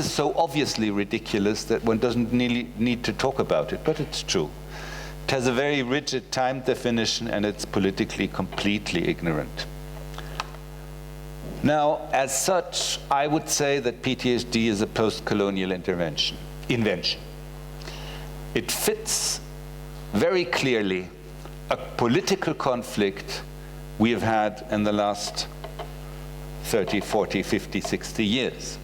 is so obviously ridiculous that one doesn't need to talk about it, but it's true. It has a very rigid time definition, and it's politically completely ignorant. Now, as such, I would say that PTSD is a post-colonial invention. It fits very clearly a political conflict we have had in the last 30, 40, 50, 60 years.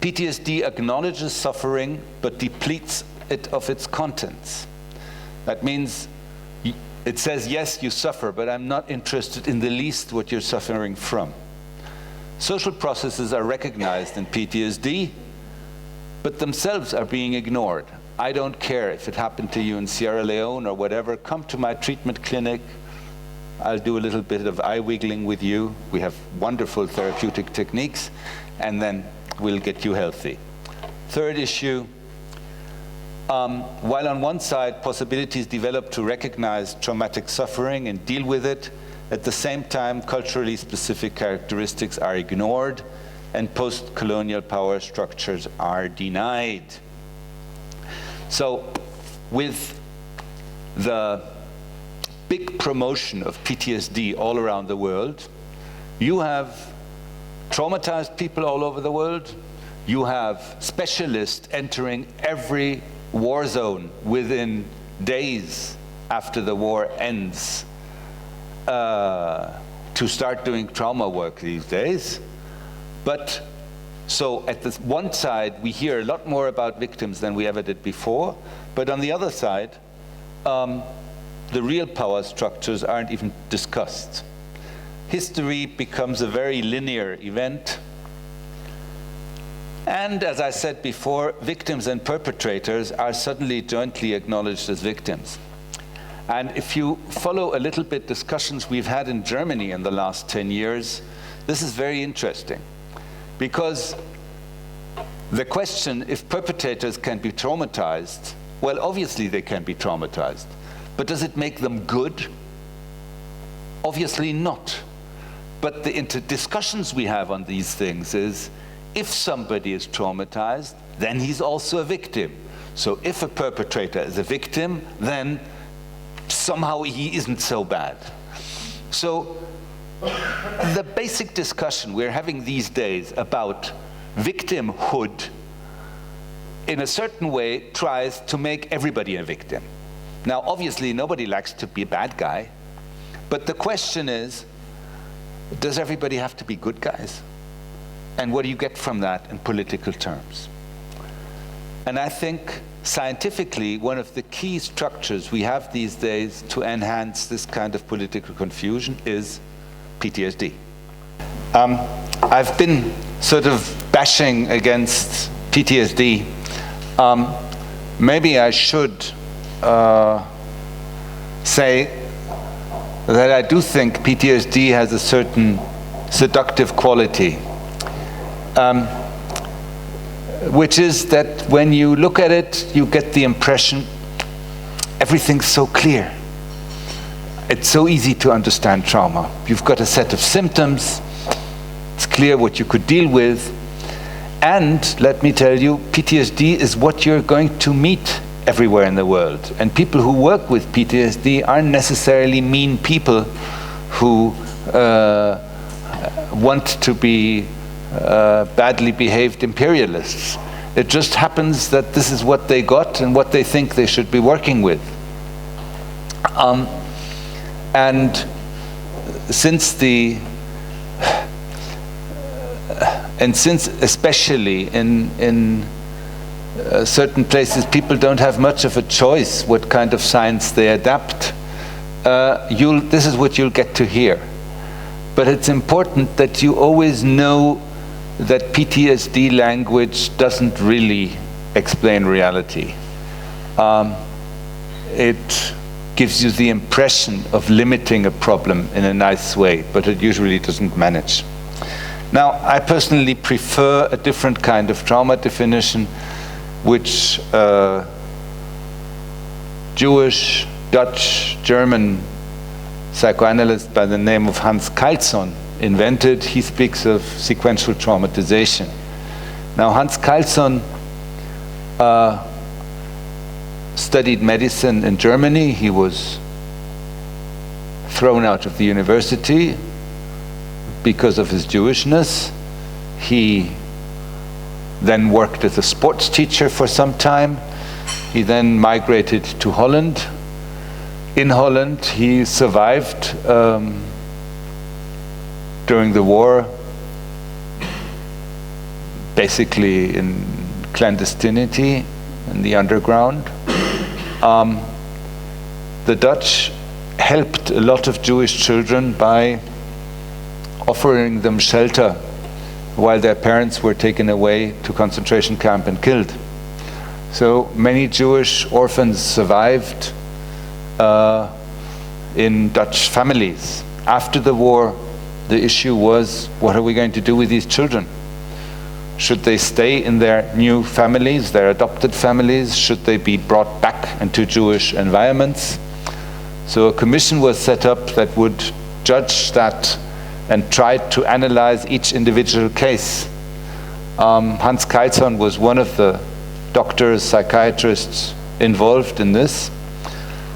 PTSD acknowledges suffering, but depletes it of its contents. That means it says, yes, you suffer, but I'm not interested in the least what you're suffering from. Social processes are recognized in PTSD, but themselves are being ignored. I don't care if it happened to you in Sierra Leone or whatever. Come to my treatment clinic. I'll do a little bit of eye wiggling with you. We have wonderful therapeutic techniques, and then we'll get you healthy. Third issue, while on one side possibilities develop to recognize traumatic suffering and deal with it, at the same time culturally specific characteristics are ignored and post-colonial power structures are denied. So with the big promotion of PTSD all around the world, you have traumatized people all over the world. You have specialists entering every war zone within days after the war ends to start doing trauma work these days. But so at this one side, we hear a lot more about victims than we ever did before. But on the other side, the real power structures aren't even discussed. History becomes a very linear event. And as I said before, victims and perpetrators are suddenly jointly acknowledged as victims. And if you follow a little bit discussions we've had in Germany in the last 10 years, this is very interesting. Because the question if perpetrators can be traumatized, well, obviously they can be traumatized. But does it make them good? Obviously not. But the discussions we have on these things is, if somebody is traumatized, then he's also a victim. So if a perpetrator is a victim, then somehow he isn't so bad. So the basic discussion we're having these days about victimhood, in a certain way, tries to make everybody a victim. Now, obviously, nobody likes to be a bad guy, but the question is, does everybody have to be good guys? And what do you get from that in political terms? And I think scientifically, one of the key structures we have these days to enhance this kind of political confusion is PTSD. I've been sort of bashing against PTSD. Maybe I should say that I do think PTSD has a certain seductive quality, which is that when you look at it, you get the impression everything's so clear. It's so easy to understand trauma. You've got a set of symptoms, it's clear what you could deal with, and let me tell you, PTSD is what you're going to meet everywhere in the world. And people who work with PTSD aren't necessarily mean people who want to be badly behaved imperialists. It just happens that this is what they got and what they think they should be working with. And since especially in certain places people don't have much of a choice what kind of science they adapt, this is what you'll get to hear. But it's important that you always know that PTSD language doesn't really explain reality. It gives you the impression of limiting a problem in a nice way, but it usually doesn't manage. Now, I personally prefer a different kind of trauma definition, which Jewish, Dutch, German psychoanalyst by the name of Hans Karlsson invented. He speaks of sequential traumatization. Now, Hans Karlsson studied medicine in Germany. He was thrown out of the university because of his Jewishness. He then worked as a sports teacher for some time. He then migrated to Holland. In Holland, he survived during the war, basically in clandestinity, in the underground. The Dutch helped a lot of Jewish children by offering them shelter while their parents were taken away to concentration camp and killed. So many Jewish orphans survived in Dutch families. After the war, the issue was, what are we going to do with these children? Should they stay in their new families, their adopted families? Should they be brought back into Jewish environments? So a commission was set up that would judge that and try to analyze each individual case. Hans Karlsson was one of the doctors, psychiatrists involved in this.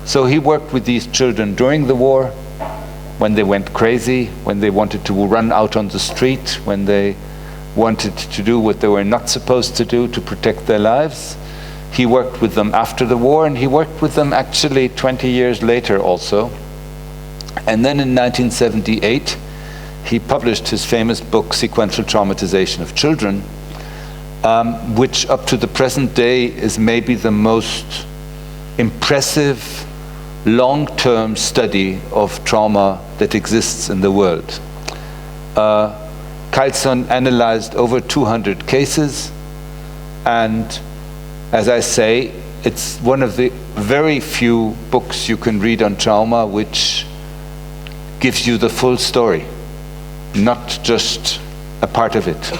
So he worked with these children during the war, when they went crazy, when they wanted to run out on the street, when they wanted to do what they were not supposed to do to protect their lives. He worked with them after the war, and he worked with them actually 20 years later also. And then in 1978, he published his famous book, Sequential Traumatization of Children, which up to the present day is maybe the most impressive long-term study of trauma that exists in the world. Karlsson analyzed over 200 cases, and as I say, it's one of the very few books you can read on trauma which gives you the full story, not just a part of it,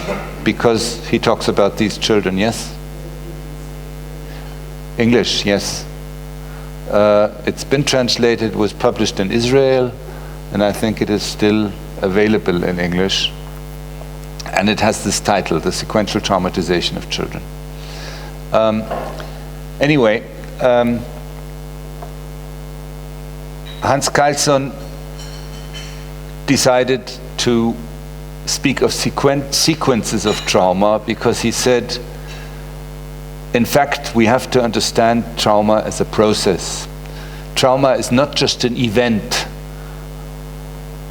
because he talks about these children. Yes? English, yes. It's been translated, was published in Israel, and I think it is still available in English. And it has this title, The Sequential Traumatization of Children. Anyway, Hans Karlsson decided to speak of sequences of trauma because he said, in fact, we have to understand trauma as a process. Trauma is not just an event.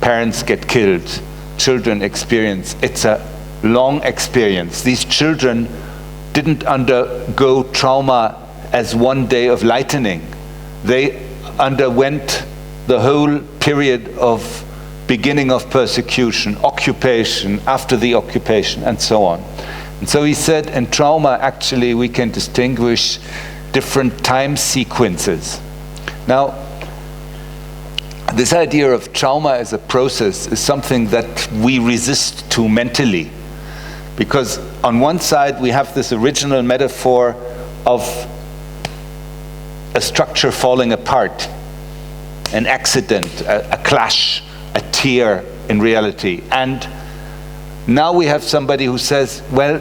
Parents get killed, children experience. It's a long experience. These children didn't undergo trauma as one day of lightning. They underwent the whole period of beginning of persecution, occupation, after the occupation, and so on. And so he said, in trauma, actually, we can distinguish different time sequences. Now, this idea of trauma as a process is something that we resist to mentally. Because on one side, we have this original metaphor of a structure falling apart, an accident, a clash, a tear in reality. And now we have somebody who says, well,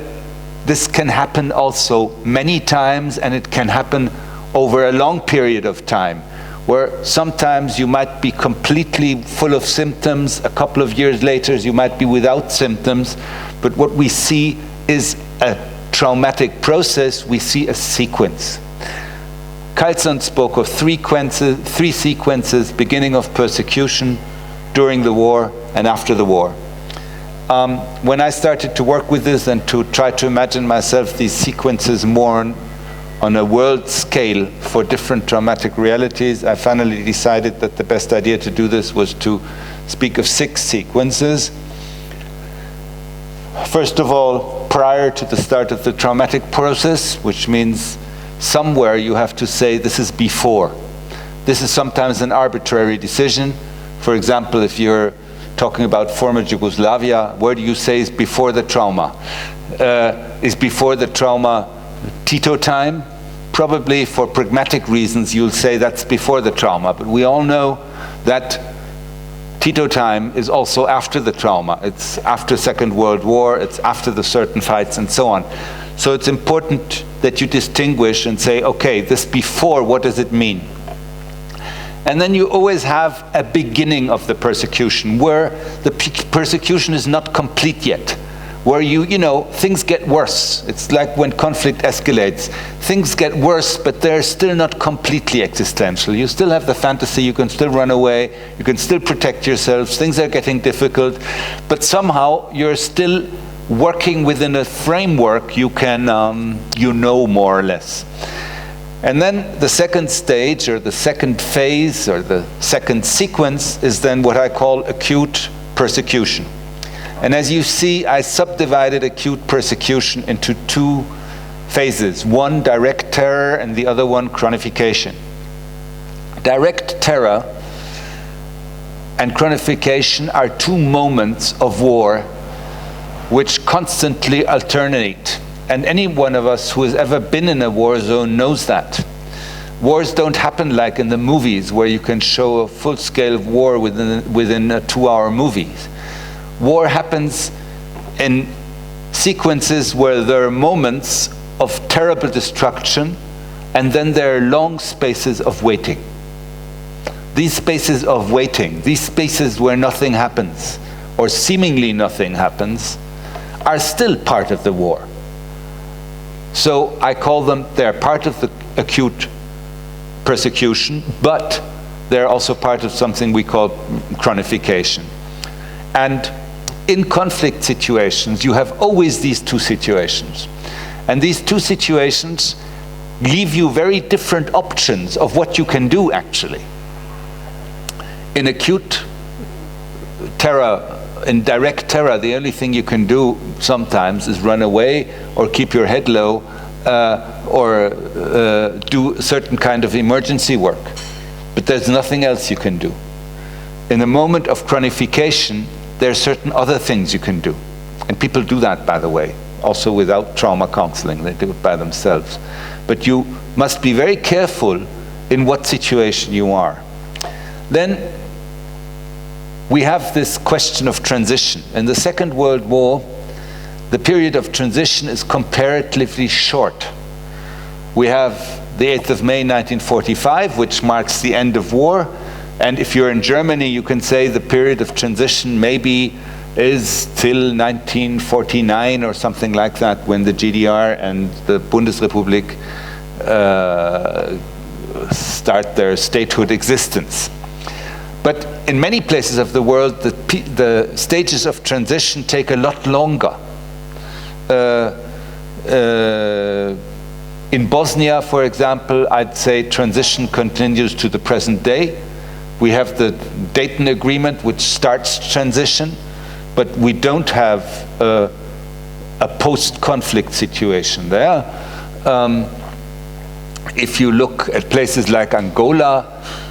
this can happen also many times, and it can happen over a long period of time, where sometimes you might be completely full of symptoms, a couple of years later you might be without symptoms, but what we see is a traumatic process, we see a sequence. Karlsson spoke of three sequences, beginning of persecution, during the war, and after the war. When I started to work with this and to try to imagine myself these sequences more on a world scale for different traumatic realities, I finally decided that the best idea to do this was to speak of 6 sequences. First of all, prior to the start of the traumatic process, which means somewhere you have to say this is before. This is sometimes an arbitrary decision. For example, if you're talking about former Yugoslavia, where do you say is before the trauma? Is before the trauma Tito time? Probably for pragmatic reasons you'll say that's before the trauma, but we all know that Tito time is also after the trauma. It's after Second World War, it's after the certain fights and so on. So it's important that you distinguish and say, okay, this before, what does it mean? And then you always have a beginning of the persecution where the persecution is not complete yet, where you know, things get worse. It's like when conflict escalates. Things get worse, but they're still not completely existential. You still have the fantasy, you can still run away, you can still protect yourselves, things are getting difficult, but somehow you're still working within a framework you can, you know, more or less. And then the second stage, or the second phase, or the second sequence is then what I call acute persecution. And as you see, I subdivided acute persecution into two phases. One, direct terror, and the other one, chronification. Direct terror and chronification are two moments of war which constantly alternate. And any one of us who has ever been in a war zone knows that. Wars don't happen like in the movies where you can show a full-scale war within a 2-hour movie. War happens in sequences where there are moments of terrible destruction, and then there are long spaces of waiting. These spaces of waiting, these spaces where nothing happens, or seemingly nothing happens, are still part of the war. So I call them, they're part of the acute persecution, but they're also part of something we call chronification. And in conflict situations, you have always these two situations. And these two situations leave you very different options of what you can do, actually. In acute terror, in direct terror, the only thing you can do sometimes is run away or keep your head low or do certain kind of emergency work. But there's nothing else you can do. In a moment of chronification, there are certain other things you can do. And people do that, by the way, also without trauma counseling. They do it by themselves. But you must be very careful in what situation you are. Then we have this question of transition. In the Second World War, the period of transition is comparatively short. We have the 8th of May 1945, which marks the end of war. And if you're in Germany, you can say the period of transition maybe is till 1949 or something like that, when the GDR and the Bundesrepublik start their statehood existence. But in many places of the world, the stages of transition take a lot longer. In Bosnia, for example, I'd say transition continues to the present day. We have the Dayton Agreement, which starts transition, but we don't have a post-conflict situation there. If you look at places like Angola,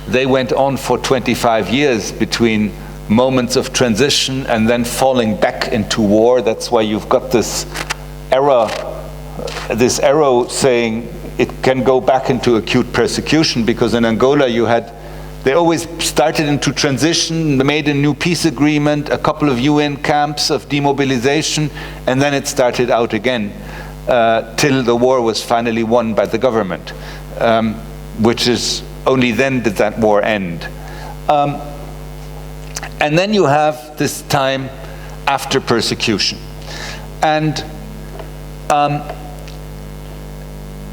they went on for 25 years between moments of transition and then falling back into war. That's why you've got this arrow saying it can go back into acute persecution, because in Angola they always started into transition, they made a new peace agreement, a couple of UN camps of demobilization, and then it started out again till the war was finally won by the government, which is only then did that war end. And then you have this time after persecution. And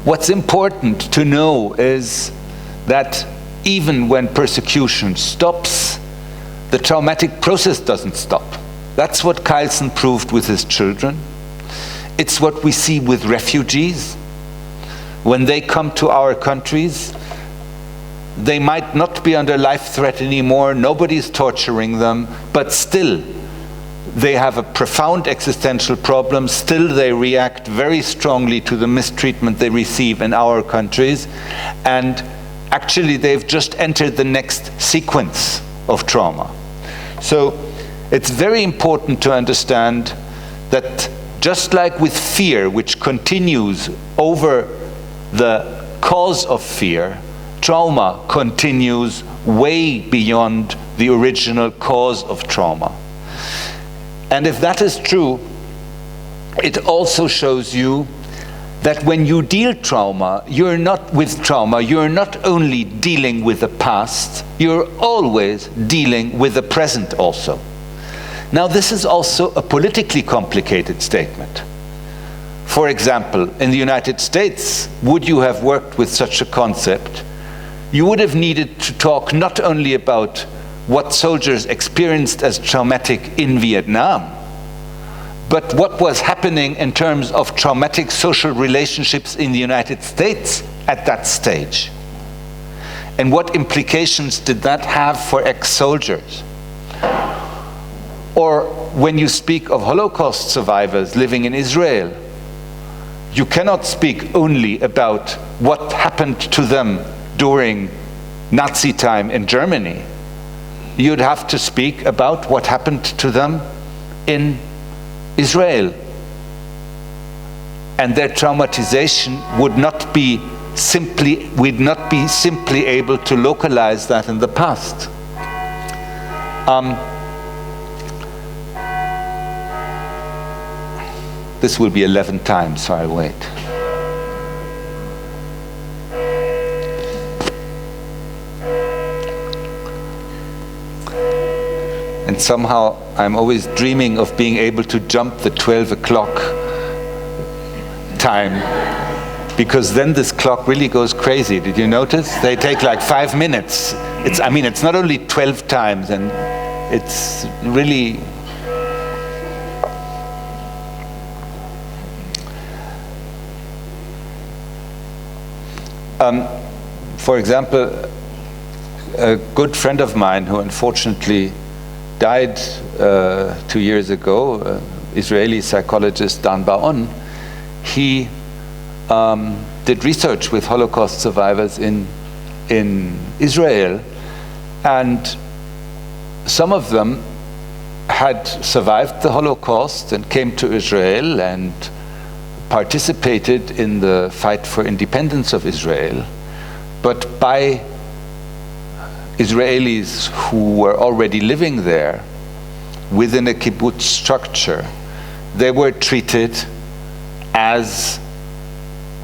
what's important to know is that even when persecution stops, the traumatic process doesn't stop. That's what Kylson proved with his children. It's what we see with refugees. When they come to our countries, they might not be under life threat anymore, nobody's torturing them, but still they have a profound existential problem. Still they react very strongly to the mistreatment they receive in our countries, and actually they've just entered the next sequence of trauma. So it's very important to understand that just like with fear, which continues over the cause of fear, trauma continues way beyond the original cause of trauma. And if that is true, it also shows you that when you deal you're not only dealing with the past, you're always dealing with the present also. Now, this is also a politically complicated statement. For example, in the United States, would you have worked with such a concept? You would have needed to talk not only about what soldiers experienced as traumatic in Vietnam, but what was happening in terms of traumatic social relationships in the United States at that stage. And what implications did that have for ex-soldiers? Or when you speak of Holocaust survivors living in Israel, you cannot speak only about what happened to them during Nazi time in Germany. You'd have to speak about what happened to them in Israel. And their traumatization would not be simply able to localize that in the past. This will be 11 times, so I'll wait. And somehow I'm always dreaming of being able to jump the 12 o'clock time, because then this clock really goes crazy. Did you notice? They take like 5 minutes. It's not only 12 times, and it's really... For example, a good friend of mine who unfortunately died 2 years ago, Israeli psychologist Dan Baon, he did research with Holocaust survivors in Israel, and some of them had survived the Holocaust and came to Israel and participated in the fight for independence of Israel, but by Israelis who were already living there within a kibbutz structure. They were treated as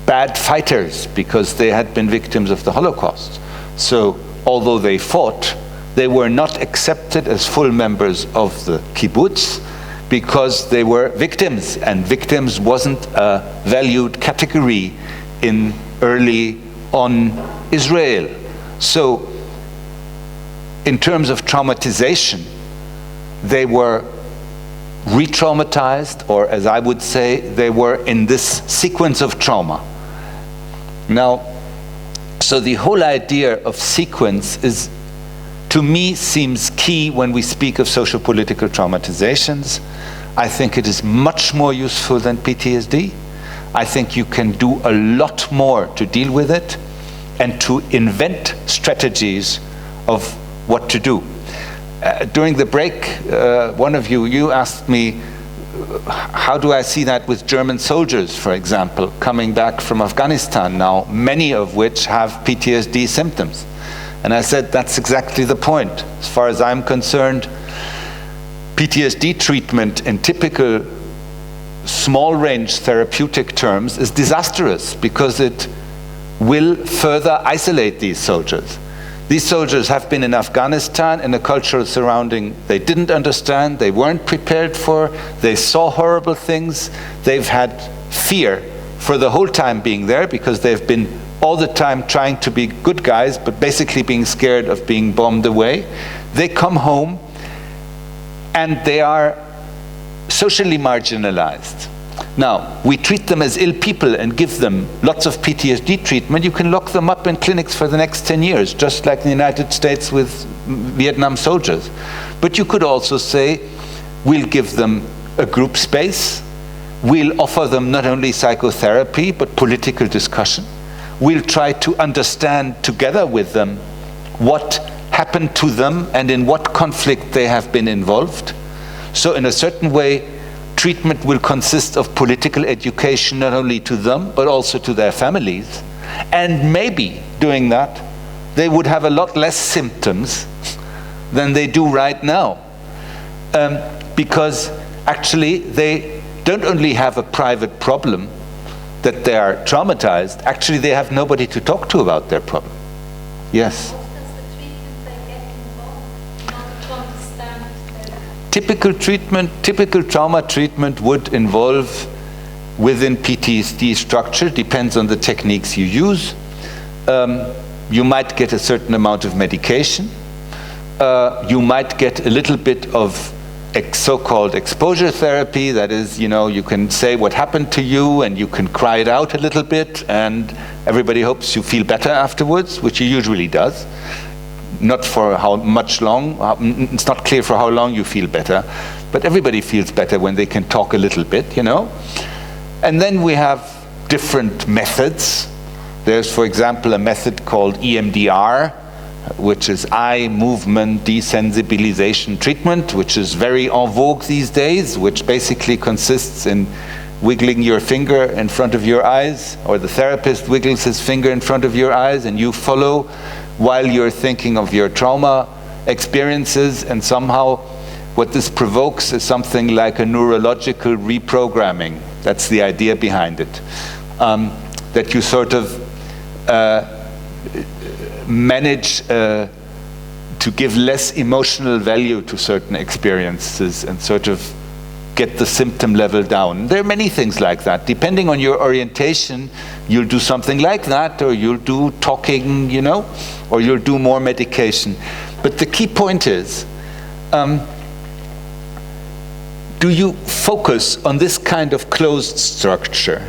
bad fighters because they had been victims of the Holocaust. So although they fought, they were not accepted as full members of the kibbutz because they were victims, and victims wasn't a valued category in early on Israel. So in terms of traumatization, they were re-traumatized, or as I would say, they were in this sequence of trauma. Now, so the whole idea of sequence is, to me, seems key when we speak of socio-political traumatizations. I think it is much more useful than PTSD. I think you can do a lot more to deal with it and to invent strategies of what to do. During the break, one of you asked me, how do I see that with German soldiers, for example, coming back from Afghanistan now, many of which have PTSD symptoms? And I said, that's exactly the point. As far as I'm concerned, PTSD treatment in typical small-range therapeutic terms is disastrous because it will further isolate these soldiers. These soldiers have been in Afghanistan in a cultural surrounding they didn't understand, they weren't prepared for, they saw horrible things, they've had fear for the whole time being there because they've been all the time trying to be good guys, but basically being scared of being bombed away. They come home and they are socially marginalized. Now, we treat them as ill people and give them lots of PTSD treatment. You can lock them up in clinics for the next 10 years, just like in the United States with Vietnam soldiers. But you could also say, we'll give them a group space. We'll offer them not only psychotherapy, but political discussion. We'll try to understand together with them what happened to them and in what conflict they have been involved. So in a certain way, treatment will consist of political education, not only to them, but also to their families. And maybe doing that, they would have a lot less symptoms than they do right now. Because actually they don't only have a private problem that they are traumatized, actually they have nobody to talk to about their problem. Yes? What does the treatment they get involved in order to understand Typical trauma treatment would involve, within PTSD structure, depends on the techniques you use. You might get a certain amount of medication. You might get a little bit of so-called exposure therapy. That is, you can say what happened to you and you can cry it out a little bit, and everybody hopes you feel better afterwards, which it usually does. Not for how much long, it's not clear for how long you feel better, but everybody feels better when they can talk a little bit, And then we have different methods. There's, for example, a method called EMDR, which is eye movement desensibilization treatment, which is very en vogue these days, which basically consists in wiggling your finger in front of your eyes, or the therapist wiggles his finger in front of your eyes, and you follow while you're thinking of your trauma experiences, and somehow what this provokes is something like a neurological reprogramming. That's the idea behind it. That you sort of manage to give less emotional value to certain experiences and sort of get the symptom level down. There are many things like that. Depending on your orientation, you'll do something like that, or you'll do talking, or you'll do more medication. But the key point is, do you focus on this kind of closed structure,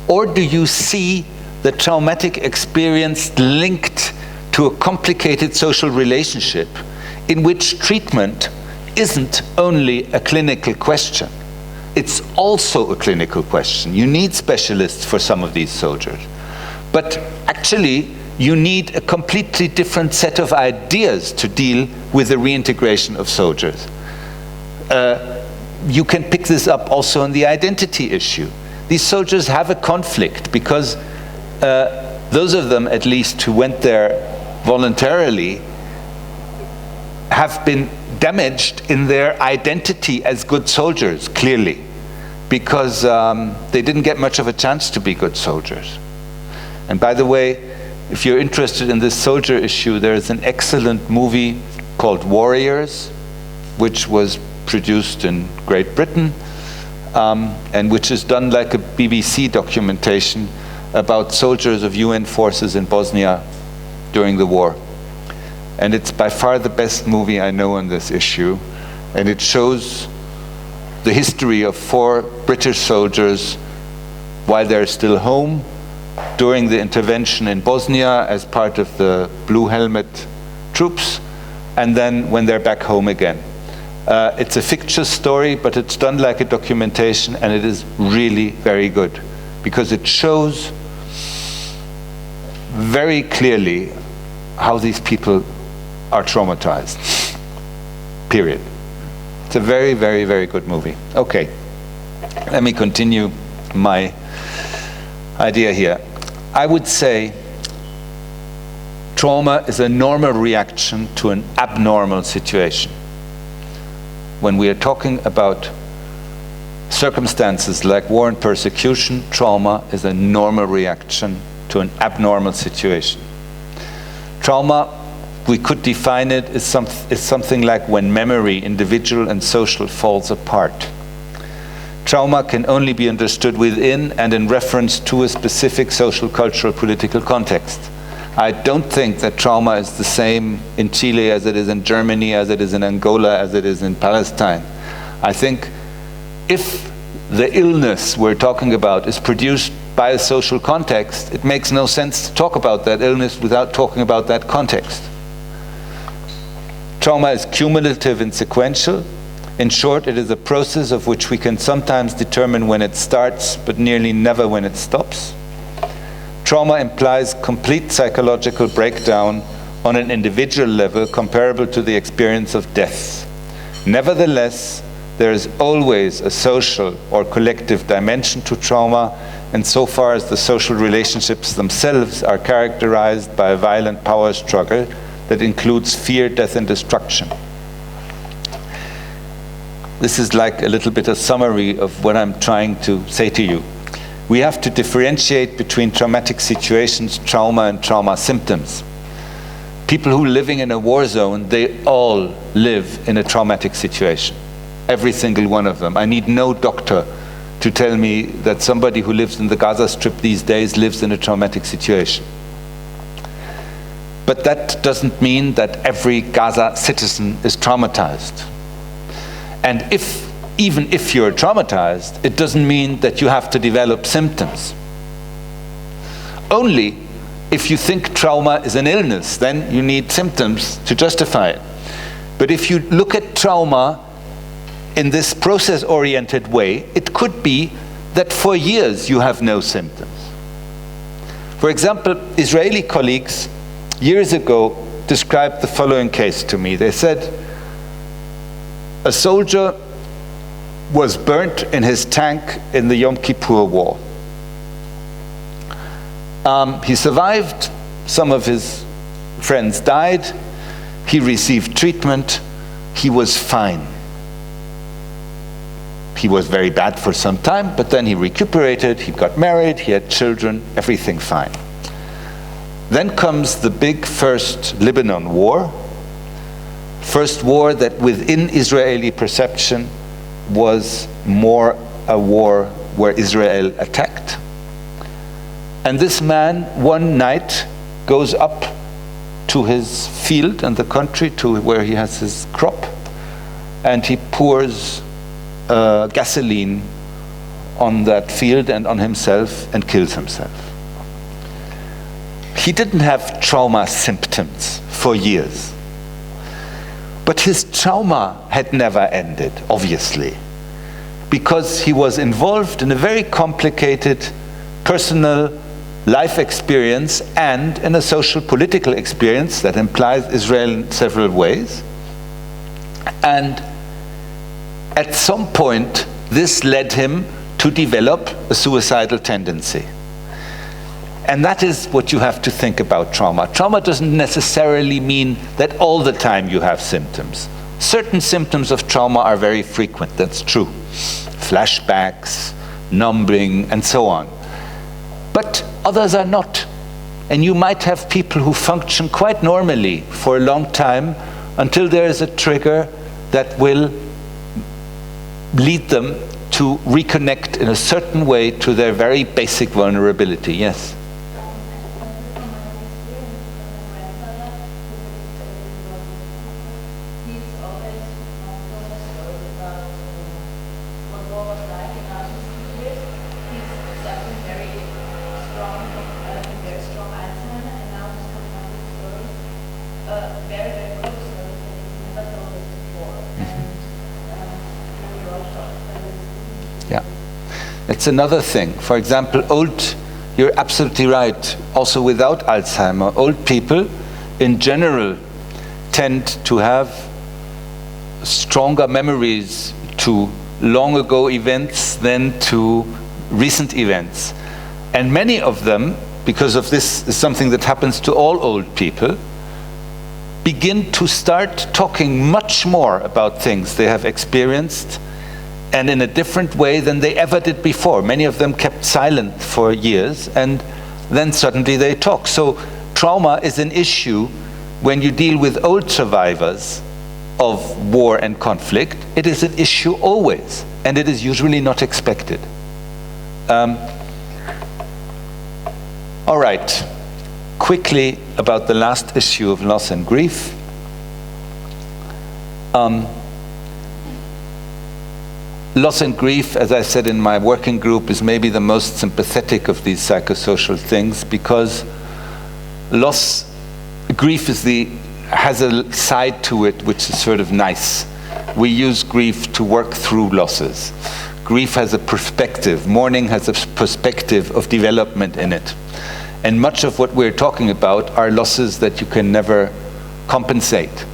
or do you see the traumatic experience linked to a complicated social relationship in which treatment isn't only a clinical question, it's also a clinical question. You need specialists for some of these soldiers. But actually, you need a completely different set of ideas to deal with the reintegration of soldiers. You can pick this up also on the identity issue. These soldiers have a conflict because those of them, at least, who went there voluntarily have been damaged in their identity as good soldiers, clearly, because they didn't get much of a chance to be good soldiers. And by the way, if you're interested in this soldier issue, there is an excellent movie called Warriors, which was produced in Great Britain, and which is done like a BBC documentation about soldiers of UN forces in Bosnia during the war. And it's by far the best movie I know on this issue. And it shows the history of 4 British soldiers while they're still home, during the intervention in Bosnia as part of the Blue Helmet troops, and then when they're back home again. It's a fictitious story, but it's done like a documentation, and it is really very good, because it shows very clearly how these people are traumatized, period. It's a very, very, very good movie. Okay, let me continue my idea here. I would say trauma is a normal reaction to an abnormal situation. When we are talking about circumstances like war and persecution, trauma is a normal reaction to an abnormal situation. Trauma, we could define it as something like when memory, individual and social, falls apart. Trauma can only be understood within and in reference to a specific social, cultural, political context. I don't think that trauma is the same in Chile as it is in Germany, as it is in Angola, as it is in Palestine. I think if the illness we're talking about is produced by a social context, it makes no sense to talk about that illness without talking about that context. Trauma is cumulative and sequential. In short, it is a process of which we can sometimes determine when it starts, but nearly never when it stops. Trauma implies complete psychological breakdown on an individual level comparable to the experience of death. Nevertheless, there is always a social or collective dimension to trauma, and so far as the social relationships themselves are characterized by a violent power struggle that includes fear, death, and destruction. This is like a little bit of summary of what I'm trying to say to you. We have to differentiate between traumatic situations, trauma, and trauma symptoms. People who are living in a war zone, they all live in a traumatic situation. Every single one of them. I need no doctor to tell me that somebody who lives in the Gaza Strip these days lives in a traumatic situation. But that doesn't mean that every Gaza citizen is traumatized. And even if you're traumatized, it doesn't mean that you have to develop symptoms. Only if you think trauma is an illness, then you need symptoms to justify it. But if you look at trauma in this process-oriented way, it could be that for years you have no symptoms. For example, Israeli colleagues years ago described the following case to me. They said, a soldier was burnt in his tank in the Yom Kippur War. He survived, some of his friends died, he received treatment, he was fine. He was very bad for some time, but then he recuperated, he got married, he had children, everything fine. Then comes the big first Lebanon war, first war that within Israeli perception was more a war where Israel attacked. And this man one night goes up to his field in the country, to where he has his crop, and he pours gasoline on that field and on himself and kills himself. He didn't have trauma symptoms for years. But his trauma had never ended, obviously, because he was involved in a very complicated personal life experience and in a social political experience that implies Israel in several ways. And at some point, this led him to develop a suicidal tendency. And that is what you have to think about trauma. Trauma doesn't necessarily mean that all the time you have symptoms. Certain symptoms of trauma are very frequent, that's true. Flashbacks, numbing, and so on. But others are not. And you might have people who function quite normally for a long time until there is a trigger that will lead them to reconnect in a certain way to their very basic vulnerability. Yes? It's another thing. For example, you're absolutely right, also without Alzheimer, old people in general tend to have stronger memories to long ago events than to recent events. And many of them, because of this is something that happens to all old people, begin to start talking much more about things they have experienced and in a different way than they ever did before. Many of them kept silent for years, and then suddenly they talk. So trauma is an issue when you deal with old survivors of war and conflict. It is an issue always, and it is usually not expected. All right, quickly about the last issue of loss and grief. Loss and grief, as I said in my working group, is maybe the most sympathetic of these psychosocial things, because grief has a side to it which is sort of nice. We use grief to work through losses. Grief has a perspective. Mourning has a perspective of development in it. And much of what we're talking about are losses that you can never compensate.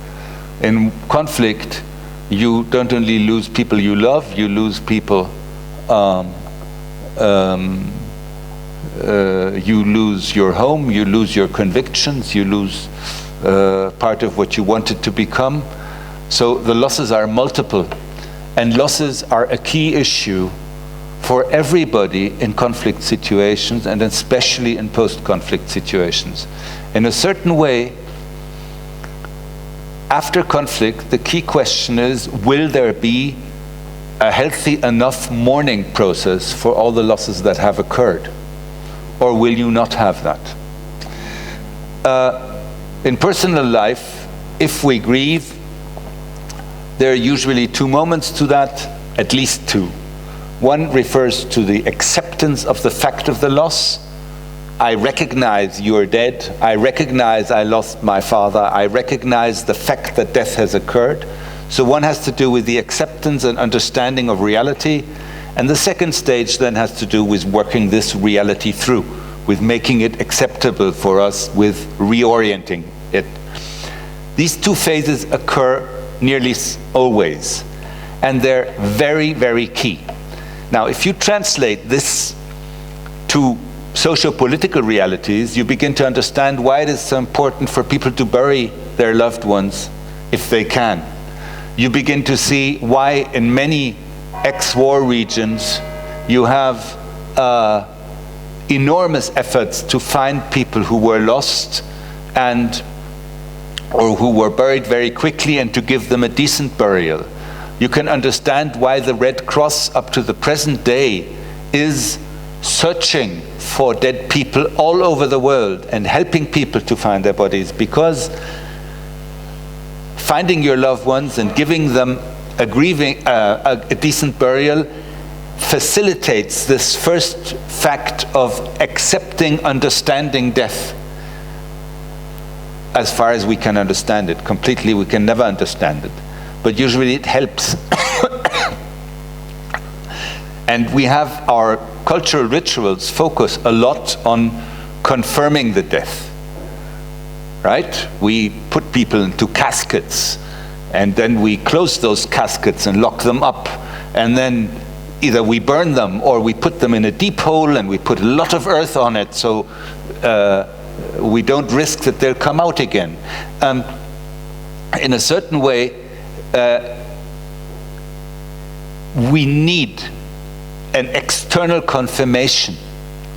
In conflict, you don't only lose people you love, you lose people, you lose your home, you lose your convictions, you lose part of what you wanted to become. So the losses are multiple, and losses are a key issue for everybody in conflict situations, and especially in post-conflict situations. In a certain way, after conflict, the key question is, will there be a healthy enough mourning process for all the losses that have occurred? Or will you not have that? In personal life, if we grieve, there are usually two moments to that, at least two. One refers to the acceptance of the fact of the loss. I recognize you're dead. I recognize I lost my father. I recognize the fact that death has occurred. So one has to do with the acceptance and understanding of reality. And the second stage then has to do with working this reality through, with making it acceptable for us, with reorienting it. These two phases occur nearly always, and they're very, very key. Now, if you translate this to socio-political realities, you begin to understand why it is so important for people to bury their loved ones if they can. You begin to see why in many ex-war regions you have enormous efforts to find people who were lost or who were buried very quickly, and to give them a decent burial. You can understand why the Red Cross up to the present day is searching for dead people all over the world and helping people to find their bodies, because finding your loved ones and giving them a decent burial facilitates this first fact of accepting, understanding death as far as we can understand it. Completely, we can never understand it, but usually it helps. And we have our cultural rituals focus a lot on confirming the death, right? We put people into caskets, and then we close those caskets and lock them up, and then either we burn them or we put them in a deep hole and we put a lot of earth on it, so we don't risk that they'll come out again. In a certain way, we need an external confirmation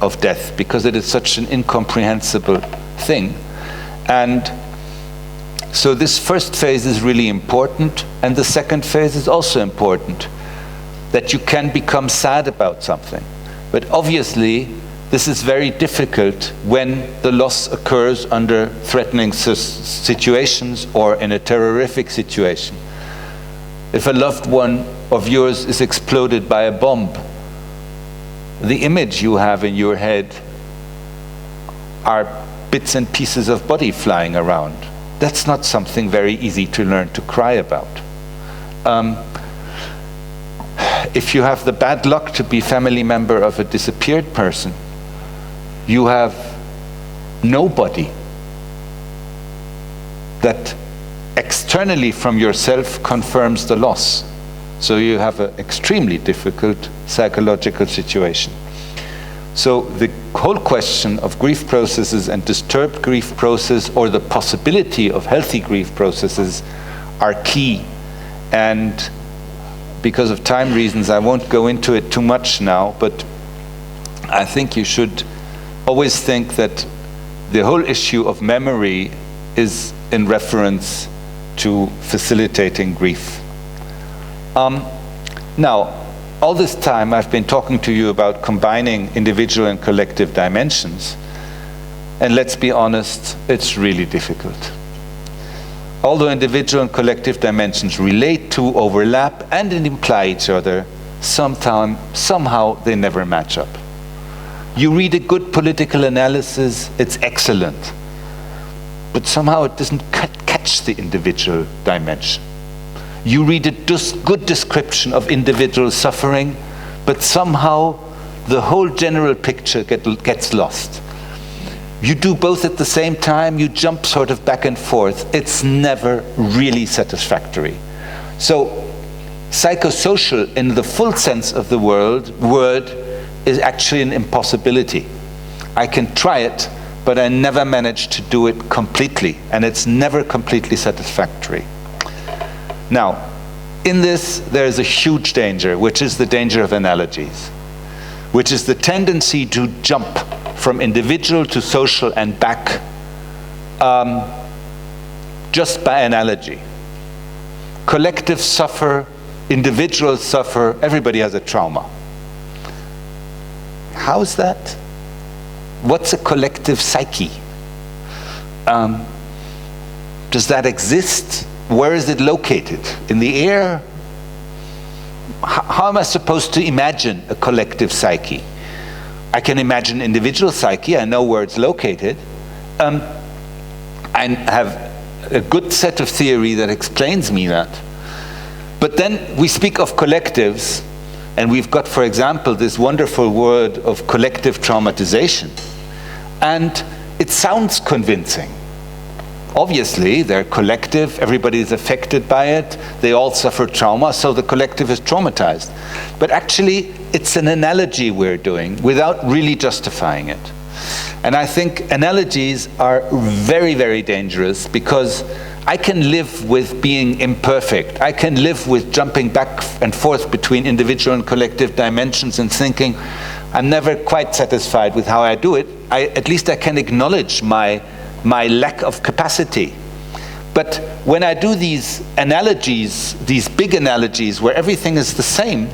of death, because it is such an incomprehensible thing. And so this first phase is really important, and the second phase is also important, that you can become sad about something. But obviously, this is very difficult when the loss occurs under threatening situations or in a terrorific situation. If a loved one of yours is exploded by a bomb, the image you have in your head are bits and pieces of body flying around. That's not something very easy to learn to cry about. If you have the bad luck to be family member of a disappeared person, you have nobody that externally from yourself confirms the loss. So you have an extremely difficult psychological situation. So the whole question of grief processes and disturbed grief process, or the possibility of healthy grief processes, are key. And because of time reasons, I won't go into it too much now, but I think you should always think that the whole issue of memory is in reference to facilitating grief. Now, all this time I've been talking to you about combining individual and collective dimensions, and let's be honest, it's really difficult. Although individual and collective dimensions relate to, overlap, and imply each other, somehow they never match up. You read a good political analysis, it's excellent, but somehow it doesn't catch the individual dimension. You read a good description of individual suffering, but somehow the whole general picture gets lost. You do both at the same time, you jump sort of back and forth. It's never really satisfactory. So psychosocial in the full sense of the word is actually an impossibility. I can try it, but I never manage to do it completely, and it's never completely satisfactory. Now, in this, there is a huge danger, which is the danger of analogies, which is the tendency to jump from individual to social and back just by analogy. Collectives suffer, individuals suffer, everybody has a trauma. How is that? What's a collective psyche? Does that exist? Where is it located? In the air? How am I supposed to imagine a collective psyche? I can imagine individual psyche, I know where it's located. I have a good set of theory that explains me that. But then we speak of collectives, and we've got, for example, this wonderful word of collective traumatization. And it sounds convincing. Obviously, they're collective, everybody is affected by it, they all suffer trauma, so the collective is traumatized. But actually, it's an analogy we're doing without really justifying it. And I think analogies are very, very dangerous, because I can live with being imperfect. I can live with jumping back and forth between individual and collective dimensions and thinking, I'm never quite satisfied with how I do it. At least I can acknowledge my lack of capacity. But when I do these analogies, these big analogies where everything is the same,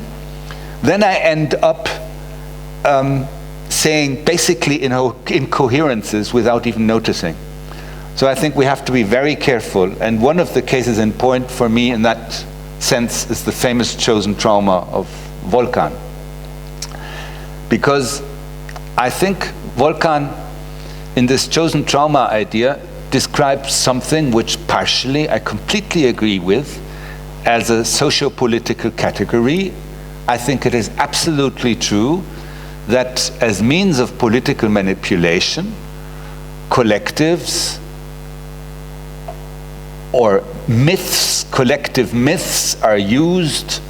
then I end up saying basically incoherences without even noticing. So I think we have to be very careful, and one of the cases in point for me in that sense is the famous chosen trauma of Volkan. Because I think Volkan, in this chosen trauma idea, describes something which partially I completely agree with as a socio-political category. I think it is absolutely true that as means of political manipulation, collectives or myths, collective myths, are used